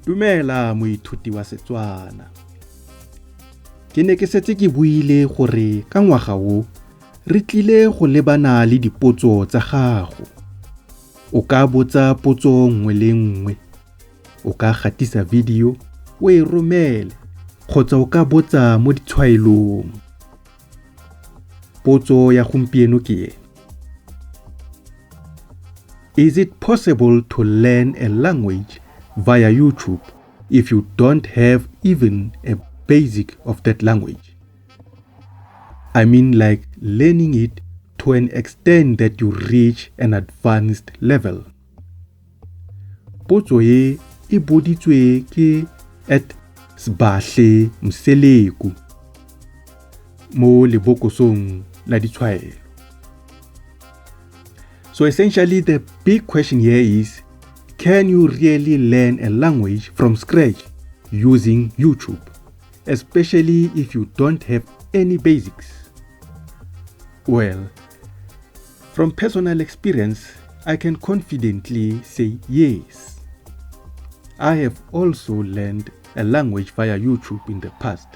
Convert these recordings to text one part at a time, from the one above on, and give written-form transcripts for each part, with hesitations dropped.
Dumela moithuti wa Setswana. Ke ne ke setse ke buile gore ka ngwaga o re tlile go lebana le dipotso tsa gago. O ka botsa potso nngwe le nngwe. O ka gatisa video o e romele kgotsa o ka botsa mo ditshwaelong. Potso ya gompieno ke e: Is it possible to learn a language via YouTube if you don't have even a basic of that language? I mean, like learning it to an extent that you reach an advanced level. Potso e boditswe ke @Sbahle Mseleku mo lebokosong la ditshwaelo. So essentially the big question here is, can you really learn a language from scratch using YouTube, especially if you don't have any basics? Well, from personal experience, I can confidently say yes. I have also learned a language via YouTube in the past.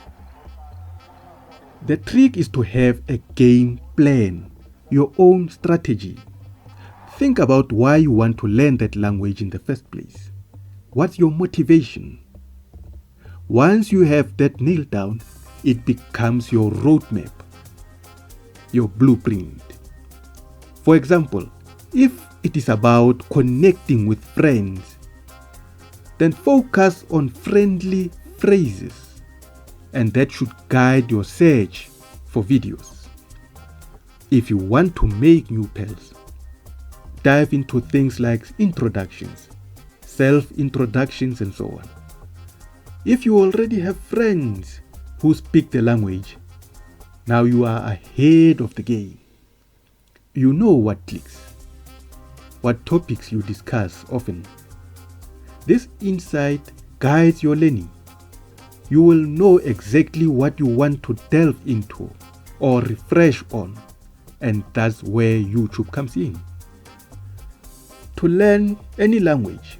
The trick is to have a game plan, your own strategy. Think about why you want to learn that language in the first place. What's your motivation? Once you have that nailed down, it becomes your roadmap, your blueprint. For example, if it is about connecting with friends, then focus on friendly phrases, and that should guide your search for videos. If you want to make new pals, dive into things like introductions, self-introductions, and so on. If you already have friends who speak the language, now you are ahead of the game. You know what clicks, what topics you discuss often. This insight guides your learning. You will know exactly what you want to delve into or refresh on, and that's where YouTube comes in. To learn any language,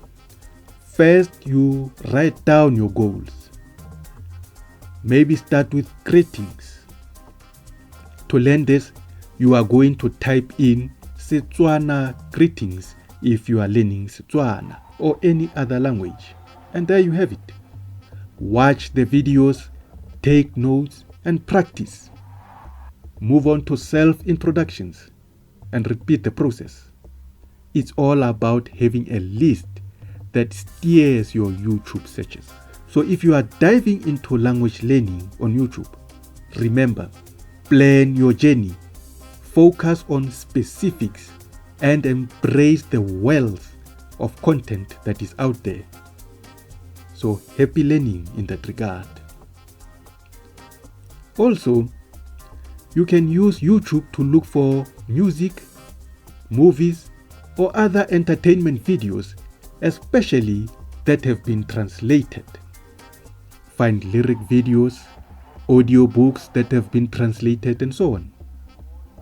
first you write down your goals. Maybe start with greetings. To learn this, you are going to type in Setswana greetings if you are learning Setswana or any other language. And there you have it. Watch the videos, take notes, and practice. Move on to self-introductions and repeat the process. It's all about having a list that steers your YouTube searches. So if you are diving into language learning on YouTube, remember, plan your journey, focus on specifics, and embrace the wealth of content that is out there. So happy learning in that regard. Also, you can use YouTube to look for music, movies, or other entertainment videos, especially that have been translated. Find lyric videos, audiobooks that have been translated, and so on.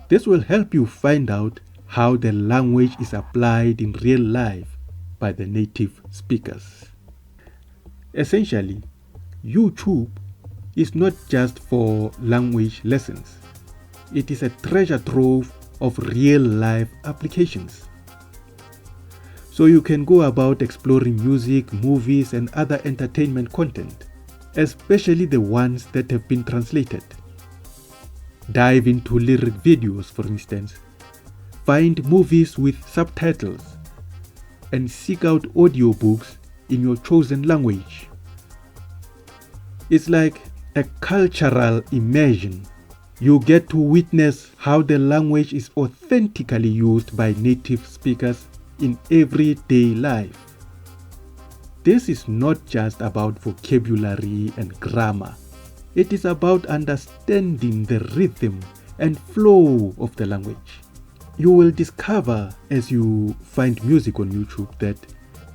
This will help you find out how the language is applied in real life by the native speakers. Essentially, YouTube is not just for language lessons. It is a treasure trove of real-life applications. So you can go about exploring music, movies, and other entertainment content, especially the ones that have been translated. Dive into lyric videos, for instance. Find movies with subtitles, and seek out audiobooks in your chosen language. It's like a cultural immersion. You get to witness how the language is authentically used by native speakers in everyday life. This is not just about vocabulary and grammar. It is about understanding the rhythm and flow of the language. You will discover as you find music on YouTube that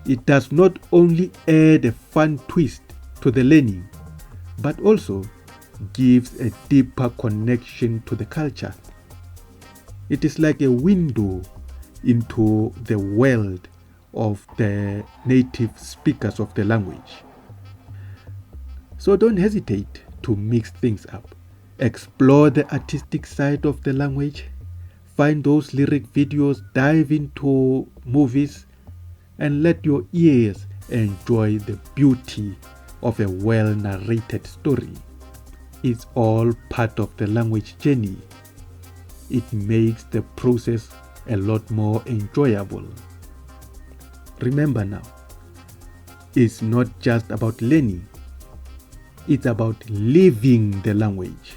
it does not only add a fun twist to the learning, but also gives a deeper connection to the culture. It is like a window into the world of the native speakers of the language. So don't hesitate to mix things up. Explore the artistic side of the language, find those lyric videos, dive into movies, and let your ears enjoy the beauty of a well-narrated story. It's all part of the language journey. It makes the process a lot more enjoyable. Remember now, it's not just about learning, it's about living the language.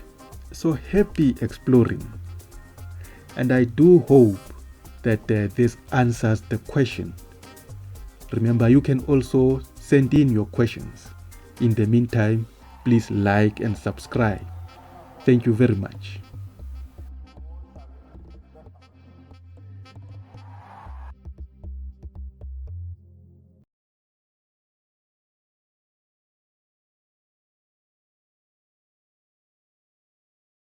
So happy exploring. And I do hope that this answers the question. Remember, you can also send in your questions. In the meantime, please like and subscribe. Thank you very much.